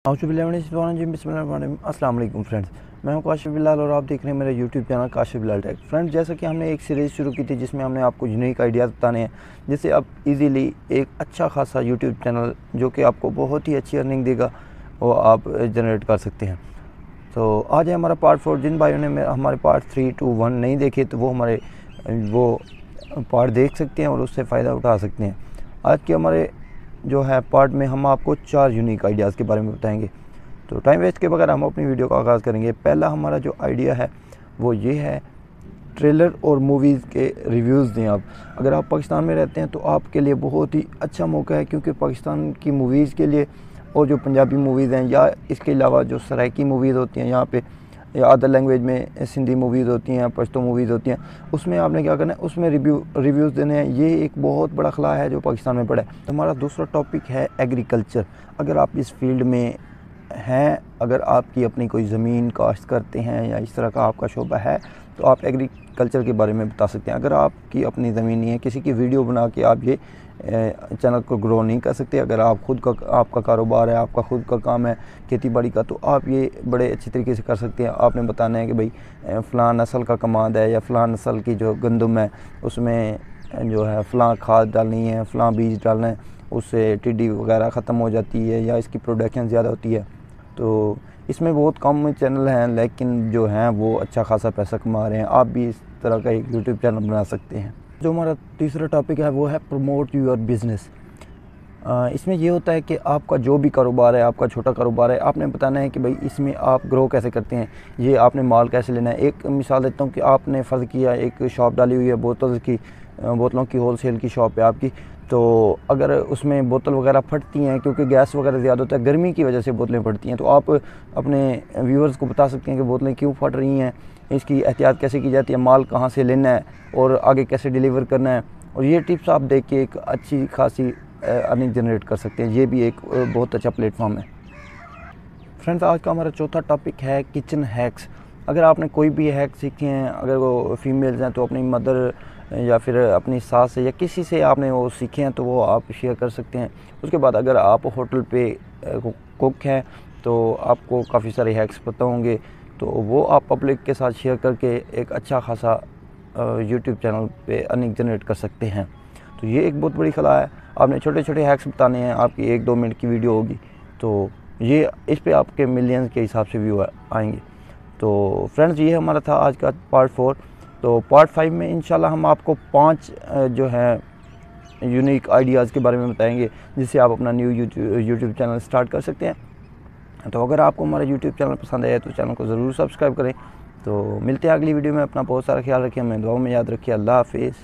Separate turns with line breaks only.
अस्सलाम वालेकुम फ्रेंड्स, मैं हूं काशिफ बिलाल और आप देख रहे हैं मेरा YouTube channel Kashif Bilal tech. Friends, जैसा कि हमने एक सीरीज़ शुरू की थी जिसमें हमने आपको यूनिक आइडियाज़ बताने हैं जिससे आप इजीली एक अच्छा खासा यूट्यूब चैनल जो कि आपको बहुत ही अच्छी अर्निंग देगा वो आप जनरेट कर सकते हैं। तो आज है हमारा पार्ट 4। जिन भाइयों ने हमारे पार्ट 3 to 1 नहीं देखे तो वो पार्ट देख सकते हैं और उससे फ़ायदा उठा सकते हैं। आज के हमारे जो है पार्ट में हम आपको 4 यूनिक आइडियाज़ के बारे में बताएंगे। तो टाइम वेस्ट के बगैर हम अपनी वीडियो का आगाज़ करेंगे। पहला हमारा जो आइडिया है वो ये है, ट्रेलर और मूवीज़ के रिव्यूज़ दें आप। अगर आप पाकिस्तान में रहते हैं तो आपके लिए बहुत ही अच्छा मौका है, क्योंकि पाकिस्तान की मूवीज़ के लिए और जो पंजाबी मूवीज़ हैं या इसके अलावा जो सराइकी मूवीज़ होती हैं यहाँ पे, या अदर लैंग्वेज में सिंधी मूवीज़ होती हैं, पश्तो मूवीज़ होती हैं, उसमें आपने क्या करना है, उसमें रिव्यूज़ देने हैं। ये एक बहुत बड़ा खला है जो पाकिस्तान में पड़ा है। तो हमारा दूसरा टॉपिक है एग्रीकल्चर। अगर आप इस फील्ड में हैं, अगर आपकी अपनी कोई ज़मीन काश्त करते हैं या इस तरह का आपका शोबा है तो आप एग्रीकल्चर के बारे में बता सकते हैं। अगर आपकी अपनी ज़मीन नहीं है, किसी की वीडियो बना के आप ये चैनल को ग्रो नहीं कर सकते। अगर आप खुद का आपका कारोबार है, आपका खुद का काम है खेती बाड़ी का, तो आप ये बड़े अच्छे तरीके से कर सकते हैं। आपने बताना है कि भाई फ़लाँ नस्ल का कमाद है या फ़लाँ नस्ल की जो गंदम है उसमें जो है फ़लाँ खाद डालनी है, फ़लाँ बीज डालना है, उससे टिड्डी वगैरह ख़त्म हो जाती है या इसकी प्रोडक्शन ज़्यादा होती है। तो इसमें बहुत कम चैनल हैं लेकिन जो हैं वो अच्छा खासा पैसा कमा रहे हैं। आप भी इस तरह का एक यूट्यूब चैनल बना सकते हैं। जो हमारा तीसरा टॉपिक है वो है प्रमोट योर बिज़नेस। इसमें ये होता है कि आपका जो भी कारोबार है, आपका छोटा कारोबार है, आपने बताना है कि भाई इसमें आप ग्रो कैसे करते हैं, ये आपने माल कैसे लेना है। एक मिसाल देता हूँ कि आपने फ़र्ज़ किया एक शॉप डाली हुई है बोतलों की होलसेल की शॉप है आपकी। तो अगर उसमें बोतल वगैरह फटती हैं, क्योंकि गैस वगैरह ज़्यादा होता है, गर्मी की वजह से बोतलें फटती हैं, तो आप अपने व्यूअर्स को बता सकते हैं कि बोतलें क्यों फट रही हैं, इसकी एहतियात कैसे की जाती है, माल कहाँ से लेना है और आगे कैसे डिलीवर करना है। और ये टिप्स आप देख के एक अच्छी खासी अर्निंग जनरेट कर सकते हैं। ये भी एक बहुत अच्छा प्लेटफॉर्म है। फ्रेंड्स, आज का हमारा चौथा टॉपिक है किचन हैक्स। अगर आपने कोई भी हैक सीखे हैं, अगर वो फीमेल्स हैं तो अपनी मदर या फिर अपनी सास से या किसी से आपने वो सीखे हैं तो वो आप शेयर कर सकते हैं। उसके बाद अगर आप होटल पे कुक हैं तो आपको काफ़ी सारे हैक्स पता होंगे, तो वो आप पब्लिक के साथ शेयर करके एक अच्छा खासा यूट्यूब चैनल पे अर्निंग जनरेट कर सकते हैं। तो ये एक बहुत बड़ी कला है। आपने छोटे छोटे हैक्स बताने हैं, आपकी 1-2 मिनट की वीडियो होगी तो ये इस पे आपके मिलियंस के हिसाब से व्यू आएंगे। तो फ्रेंड्स, ये हमारा था आज का पार्ट 4। तो पार्ट 5 में इंशाल्लाह हम आपको 5 जो है यूनिक आइडियाज़ के बारे में बताएंगे जिससे आप अपना न्यू यूट्यूब चैनल स्टार्ट कर सकते हैं। तो अगर आपको हमारा यूट्यूब चैनल पसंद आया तो चैनल को ज़रूर सब्सक्राइब करें। तो मिलते हैं अगली वीडियो में। अपना बहुत सारा ख्याल रखिए, हमें दुआ में याद रखिए। अल्लाह हाफिज़।